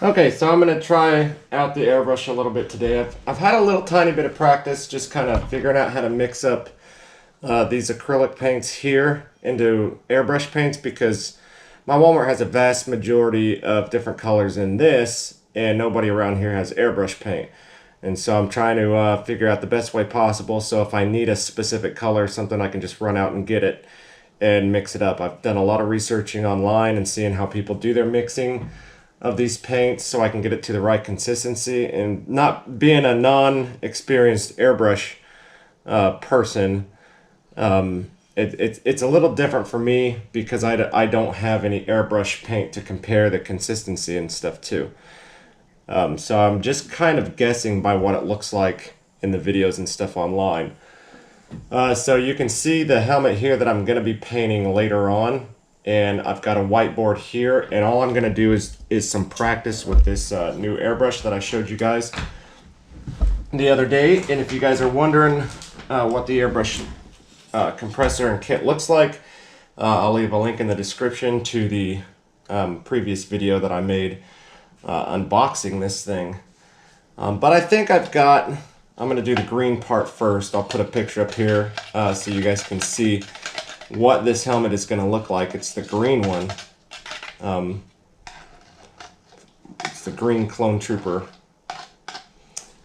Okay, so I'm going to try out the airbrush a little bit today. I've had a little tiny bit of practice just kind of figuring out how to mix up these acrylic paints here into airbrush paints, because my Walmart has a vast majority of different colors in this and nobody around here has airbrush paint. And so I'm trying to figure out the best way possible, so if I need a specific color, something, I can just run out and get it and mix it up. I've done a lot of researching online and seeing how people do their mixing of these paints so I can get it to the right consistency. And not being a non-experienced airbrush person, it's a little different for me because I don't have any airbrush paint to compare the consistency and stuff to. So I'm just kind of guessing by what it looks like in the videos and stuff online. So you can see the helmet here that I'm going to be painting later on. And I've got a whiteboard here, and all I'm going to do is some practice with this new airbrush that I showed you guys the other day. And if you guys are wondering what the airbrush compressor and kit looks like, I'll leave a link in the description to the previous video that I made unboxing this thing. But I think I'm going to do the green part first. I'll put a picture up here so you guys can see what this helmet is going to look like. It's the green one. It's the green Clone Trooper.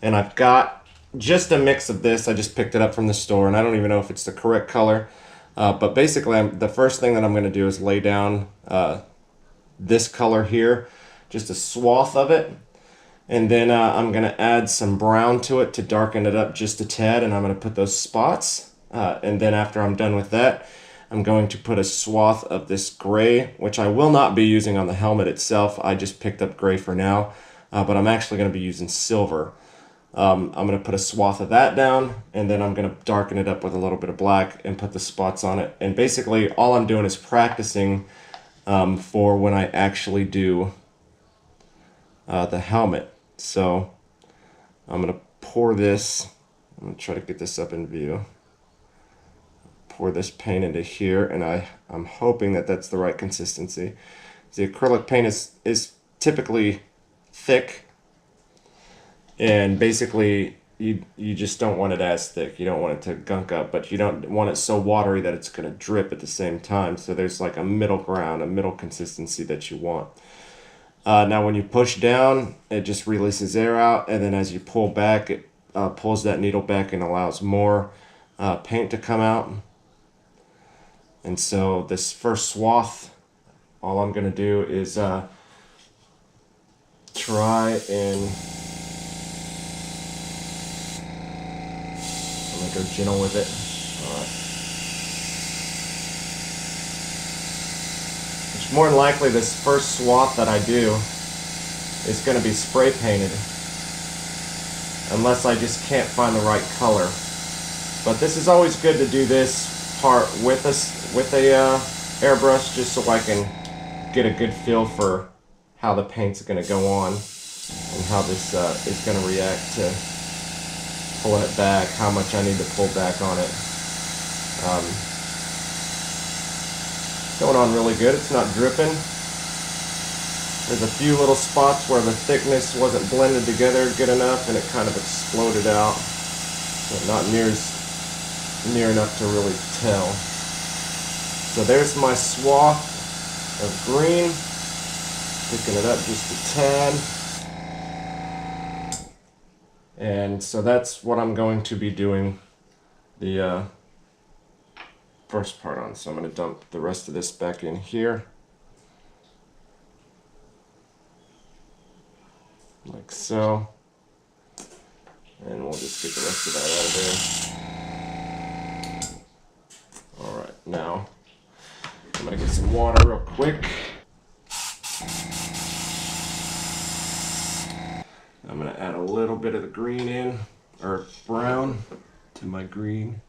And I've got just a mix of this. I just picked it up from the store, and I don't even know if it's the correct color. But basically, the first thing that I'm going to do is lay down this color here, just a swath of it. And then I'm going to add some brown to it to darken it up just a tad, and I'm going to put those spots. And then after I'm done with that, I'm going to put a swath of this gray, which I will not be using on the helmet itself. I just picked up gray for now, but I'm actually going to be using silver. I'm going to put a swath of that down, and then I'm going to darken it up with a little bit of black and put the spots on it. And basically all I'm doing is practicing for when I actually do the helmet. So I'm going to pour this. I'm going to try to get this up in view. Pour this paint into here, and I'm hoping that that's the right consistency. The acrylic paint is typically thick, and basically you just don't want it as thick. You don't want it to gunk up, but you don't want it so watery that it's going to drip at the same time. So there's like a middle ground, a middle consistency that you want. Now when you push down, it just releases air out, and then as you pull back, it pulls that needle back and allows more paint to come out. And so this first swath, all I'm going to do is try and I'm going to go gentle with it. Alright. Which more than likely this first swath that I do is going to be spray painted, unless I just can't find the right color. But this is always good to do this part with a airbrush, just so I can get a good feel for how the paint's going to go on and how this is going to react to pulling it back, how much I need to pull back on it. Going on really good. It's not dripping. There's a few little spots where the thickness wasn't blended together good enough and it kind of exploded out, but not near enough to really tell. So there's my swath of green, picking it up just a tad. And so that's what I'm going to be doing the first part on. So I'm going to dump the rest of this back in here, like so. And we'll just get the rest of that out of there. Alright, now I'm going to get some water real quick. I'm going to add a little bit of the green in, or brown, to my green.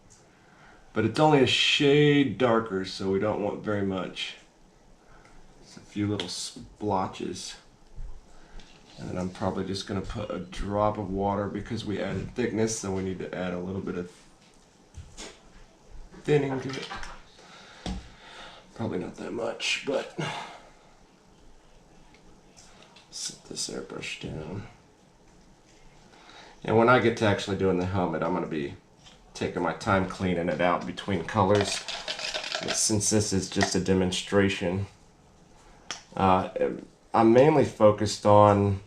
But it's only a shade darker, so we don't want very much. Just a few little splotches. And then I'm probably just going to put a drop of water because we added thickness, so we need to add a little bit of thinning to it. Probably not that much, but set this airbrush down. And when I get to actually doing the helmet, I'm going to be taking my time cleaning it out between colors. But since this is just a demonstration, I'm mainly focused on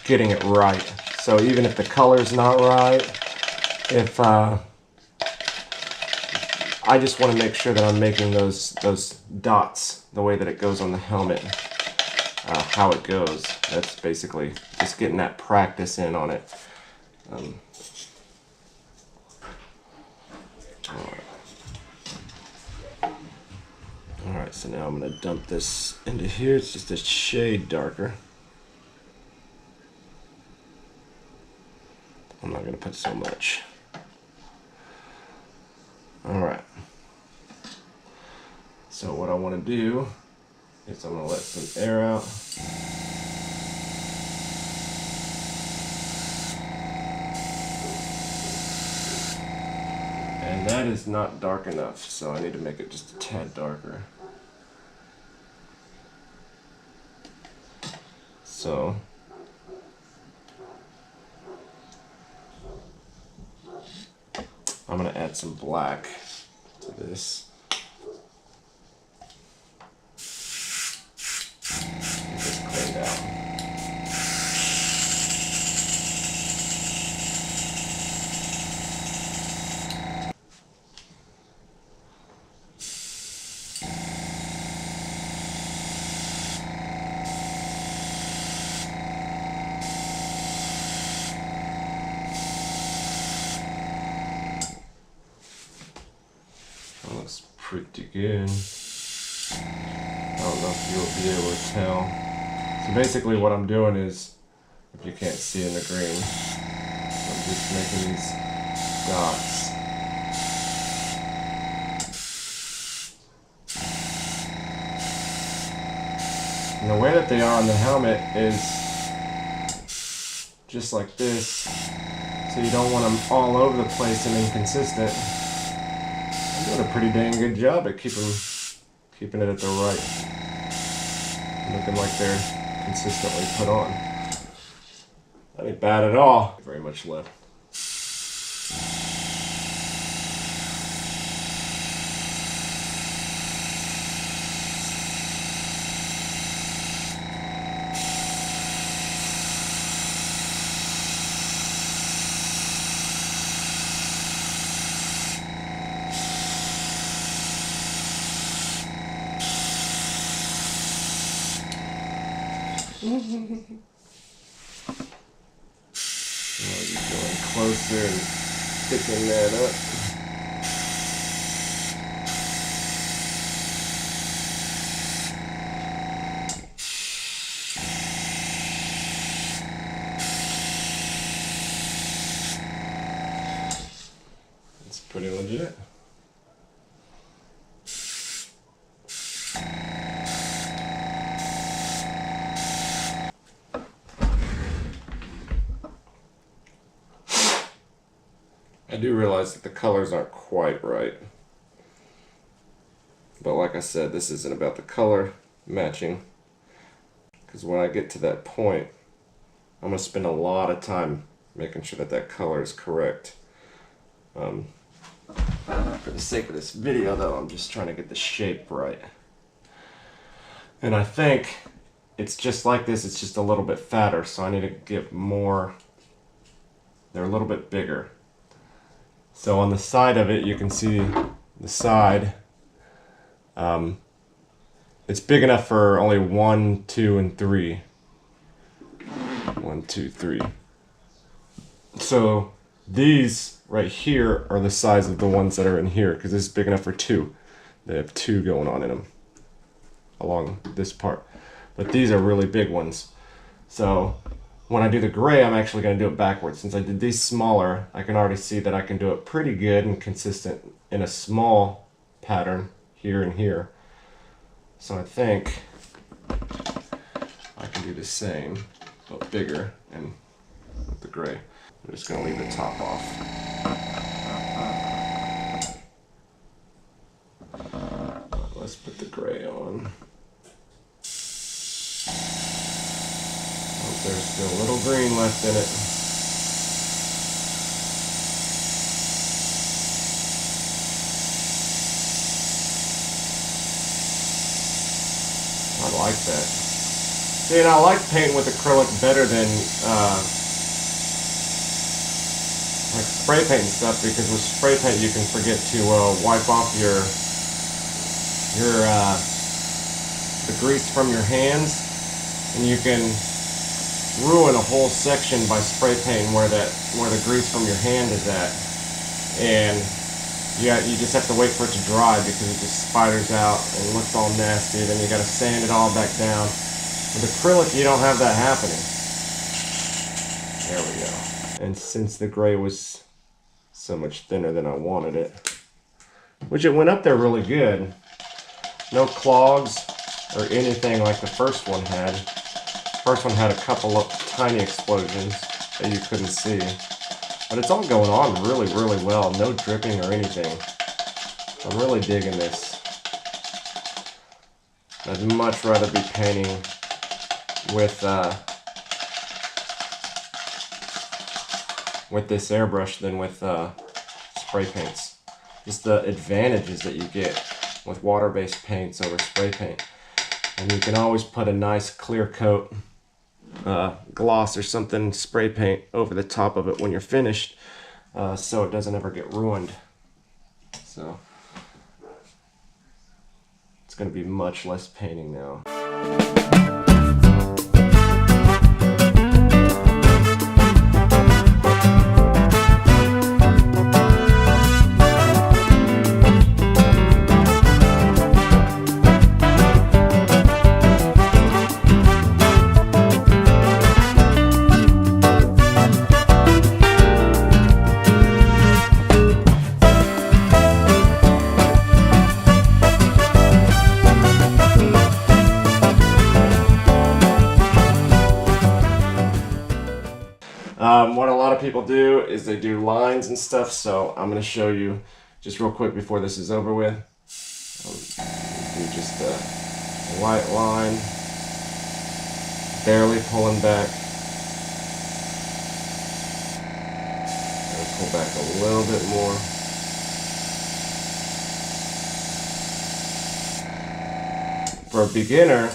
getting it right. So even if the color's not right, if I just want to make sure that I'm making those dots the way that it goes on the helmet, how it goes. That's basically just getting that practice in on it. Alright, so now I'm going to dump this into here. It's just a shade darker. I'm not going to put so much. Alright. So what I want to do is I'm going to let some air out. And that is not dark enough, so I need to make it just a tad darker. So I'm going to add some black to this. Get this cleaned out. That looks pretty good. I don't know if you'll be able to tell. So basically what I'm doing is, if you can't see in the green, I'm just making these dots. And the way that they are on the helmet is just like this, so you don't want them all over the place and inconsistent. I'm doing a pretty dang good job at keeping it at the right, looking like they're consistently put on. That ain't bad at all. Very much left. You're going closer and picking that up. It's pretty legit. I do realize that the colors aren't quite right. But like I said, this isn't about the color matching. Because when I get to that point, I'm going to spend a lot of time making sure that that color is correct. For the sake of this video though, I'm just trying to get the shape right. And I think it's just like this, it's just a little bit fatter, so I need to get more. They're a little bit bigger. So on the side of it, you can see the side. It's big enough for only 1, 2, and 3. 1, 2, 3. So these right here are the size of the ones that are in here, because this is big enough for 2. They have 2 going on in them along this part. But these are really big ones. So when I do the gray, I'm actually going to do it backwards. Since I did these smaller, I can already see that I can do it pretty good and consistent in a small pattern here and here. So I think I can do the same, but bigger and with the gray. I'm just going to leave the top off. gray on. Oh, there's still a little green left in it. I like that. See, and I like painting with acrylic better than like spray paint and stuff, because with spray paint you can forget to wipe off the grease from your hands, and you can ruin a whole section by spray painting where the grease from your hand is at, and you just have to wait for it to dry because it just spiders out and looks all nasty. Then you got to sand it all back down. With acrylic, you don't have that happening. There we go. And since the gray was so much thinner than I wanted it, which it went up there really good, no clogs or anything like the first one had. First one had a couple of tiny explosions that you couldn't see, but it's all going on really, really well. No dripping or anything. I'm really digging this. I'd much rather be painting with this airbrush than with spray paints. Just the advantages that you get with water-based paints over spray paint. And you can always put a nice clear coat, gloss or something, spray paint over the top of it when you're finished, so it doesn't ever get ruined. So it's going to be much less painting now. What a lot of people do is they do lines and stuff, so I'm going to show you just real quick before this is over with. Do just a light line, barely pulling back, and pull back a little bit more. For a beginner,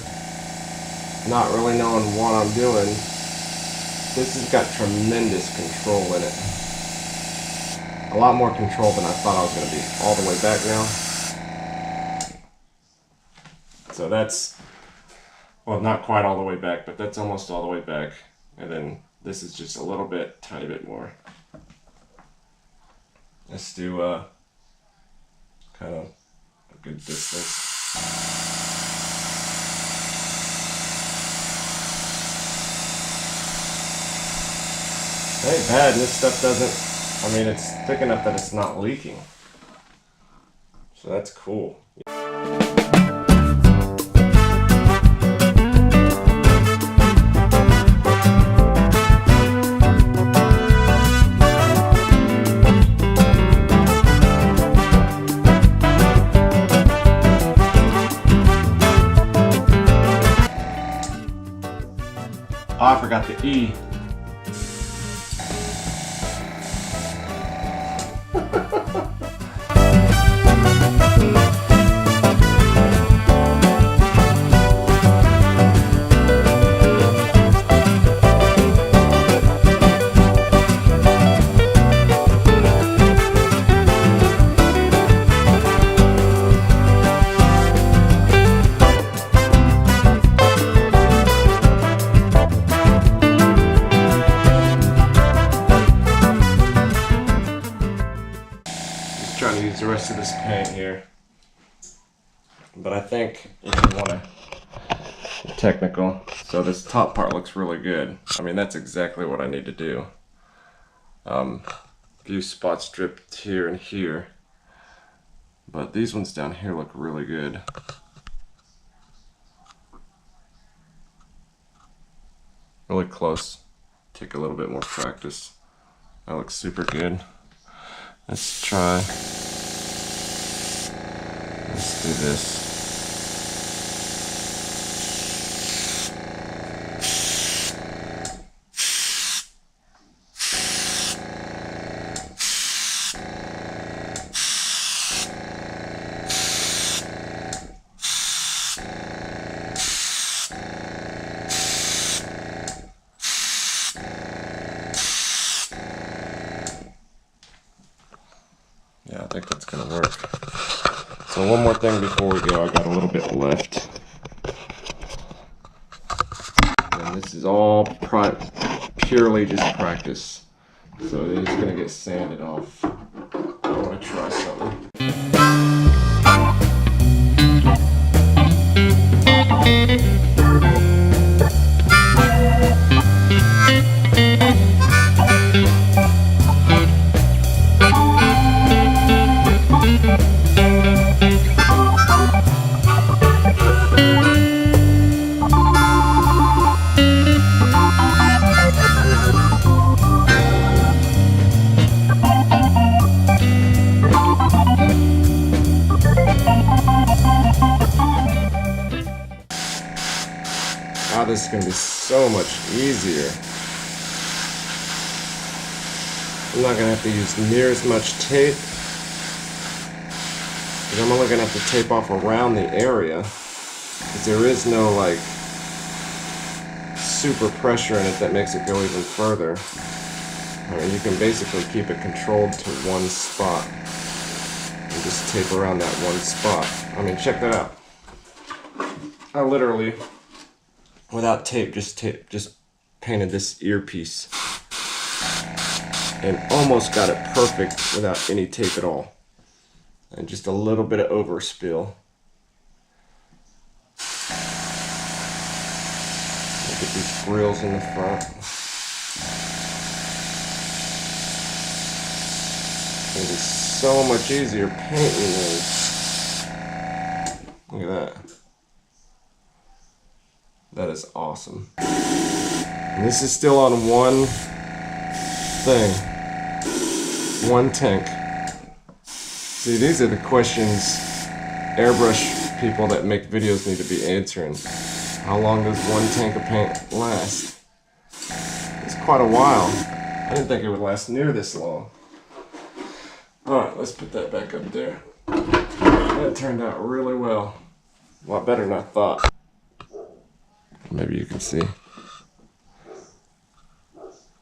not really knowing what I'm doing, this has got tremendous control in it. A lot more control than I thought I was going to be. All the way back now. So that's, well, not quite all the way back, but that's almost all the way back. And then this is just a little bit, tiny bit more. Let's do kind of a good distance. It ain't bad, and this stuff doesn't, I mean, it's thick enough that it's not leaking. So that's cool. Oh, I forgot the E. Trying to use the rest of this paint here, but I think if you want to technical, so this top part looks really good. I mean, that's exactly what I need to do. A few spots dripped here and here, but these ones down here look really good. Really close. Take a little bit more practice. That looks super good. Let's try. Let's do this. Yeah, I think that's gonna work. So one more thing before we go, I got a little bit left. And this is all purely just practice. So it's gonna get sanded off. I wanna try something. Wow, this is going to be so much easier. I'm not going to have to use near as much tape, because I'm only going to have to tape off around the area, because there is no like super pressure in it that makes it go even further. I mean, you can basically keep it controlled to one spot and just tape around that one spot. I mean, check that out. I literally, without tape, just painted this earpiece and almost got it perfect without any tape at all, and just a little bit of overspill. Look at these grills in the front. It's gonna be so much easier painting those. Look at that. That is awesome. And this is still on one thing, one tank. See, these are the questions airbrush people that make videos need to be answering. How long does one tank of paint last? It's quite a while. I didn't think it would last near this long. Alright, let's put that back up there. That turned out really well. A lot better than I thought. Maybe you can see.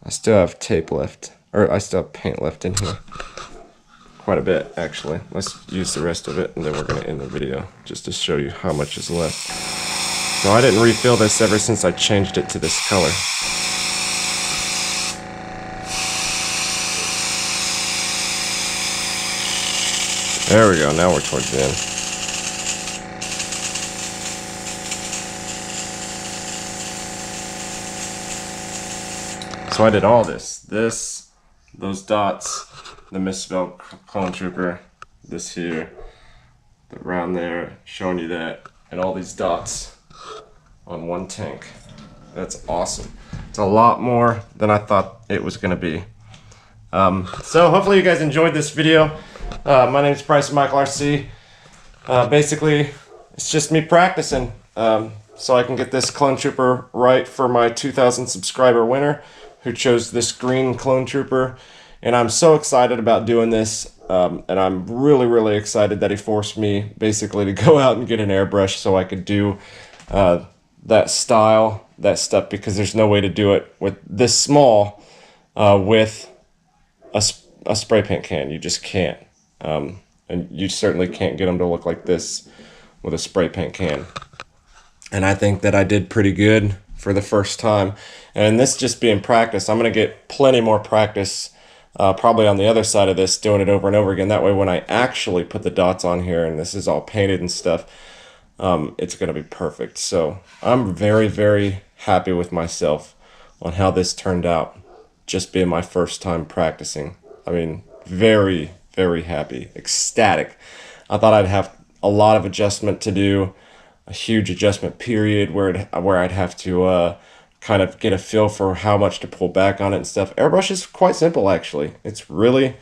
I still have tape left, or I still have paint left in here. Quite a bit, actually. Let's use the rest of it, and then we're going to end the video, just to show you how much is left. So I didn't refill this ever since I changed it to this color. There we go, now we're towards the end. So I did all this, those dots, the misspelled clone trooper, this here, the round there, showing you that, and all these dots on one tank. That's awesome. It's a lot more than I thought it was gonna be. So hopefully you guys enjoyed this video. My name is Bryson Michael RC. Basically, it's just me practicing so I can get this clone trooper right for my 2,000 subscriber winner who chose this green clone trooper. And I'm so excited about doing this. And I'm really, really excited that he forced me basically to go out and get an airbrush so I could do that style, that stuff, because there's no way to do it with this small with a spray paint can. You just can't. And you certainly can't get them to look like this with a spray paint can. And I think that I did pretty good for the first time. And this just being practice, I'm going to get plenty more practice probably on the other side of this, doing it over and over again. That way when I actually put the dots on here and this is all painted and stuff, it's going to be perfect. So I'm very, very happy with myself on how this turned out, just being my first time practicing. I mean, very, very happy, ecstatic. I thought I'd have a lot of adjustment to do, a huge adjustment period where I'd have to kind of get a feel for how much to pull back on it and stuff. Airbrush is quite simple, actually. It's really,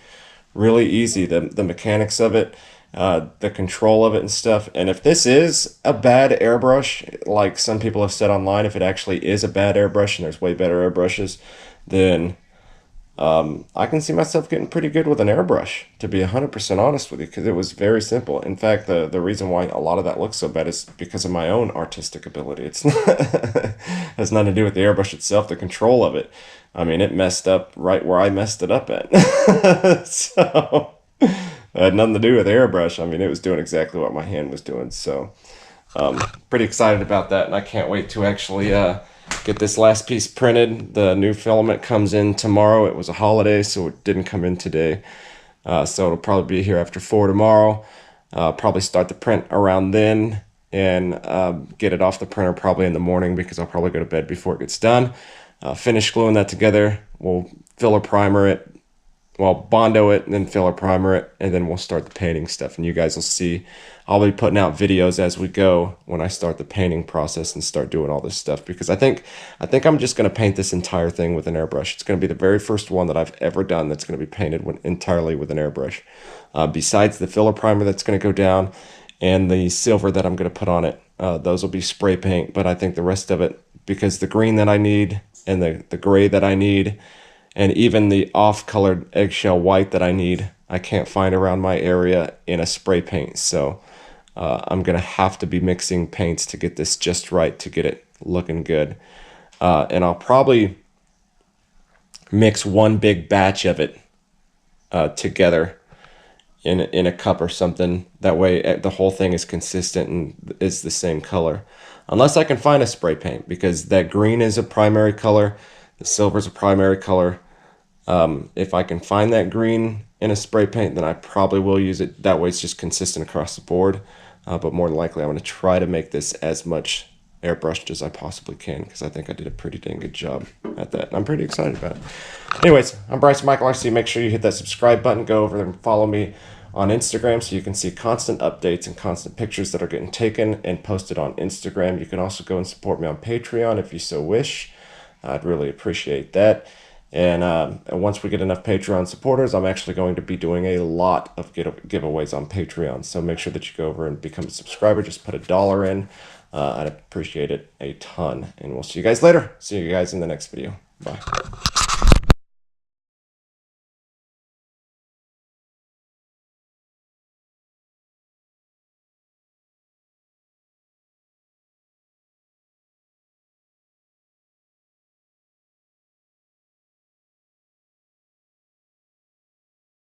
really easy. The mechanics of it, the control of it and stuff. And if this is a bad airbrush, like some people have said online, if it actually is a bad airbrush and there's way better airbrushes, then I can see myself getting pretty good with an airbrush, to be 100% honest with you, because it was very simple. In fact, the reason why a lot of that looks so bad is because of my own artistic ability. It's not, has nothing to do with the airbrush itself, the control of it. I mean, it messed up right where I messed it up at. So, had nothing to do with Airbrush. I mean, it was doing exactly what my hand was doing. So pretty excited about that, and I can't wait to actually get this last piece printed. The new filament comes in tomorrow. It was a holiday, so it didn't come in today. So it'll probably be here after 4 tomorrow. Probably start the print around then, and get it off the printer probably in the morning, because I'll probably go to bed before it gets done. Finish gluing that together. We'll filler primer it. Well, Bondo it and then filler primer it, and then we'll start the painting stuff. And you guys will see, I'll be putting out videos as we go when I start the painting process and start doing all this stuff, because I think I'm just going to paint this entire thing with an airbrush. It's going to be the very first one that I've ever done that's going to be painted entirely with an airbrush. Besides the filler primer that's going to go down and the silver that I'm going to put on it, those will be spray paint. But I think the rest of it, because the green that I need and the gray that I need, and even the off-colored eggshell white that I need, I can't find around my area in a spray paint. So I'm going to have to be mixing paints to get this just right, to get it looking good. And I'll probably mix one big batch of it together in a cup or something. That way the whole thing is consistent and is the same color. Unless I can find a spray paint, because that green is a primary color. The silver is a primary color. If I can find that green in a spray paint, then I probably will use it. That way it's just consistent across the board. But more than likely, I'm going to try to make this as much airbrushed as I possibly can, because I think I did a pretty dang good job at that. And I'm pretty excited about it. Anyways, I'm Bryce Michael RC. Make sure you hit that subscribe button. Go over there and follow me on Instagram so you can see constant updates and constant pictures that are getting taken and posted on Instagram. You can also go and support me on Patreon if you so wish. I'd really appreciate that. And once we get enough Patreon supporters, I'm actually going to be doing a lot of giveaways on Patreon. So make sure that you go over and become a subscriber. Just put $1 in. I'd appreciate it a ton. And we'll see you guys later. See you guys in the next video. Bye.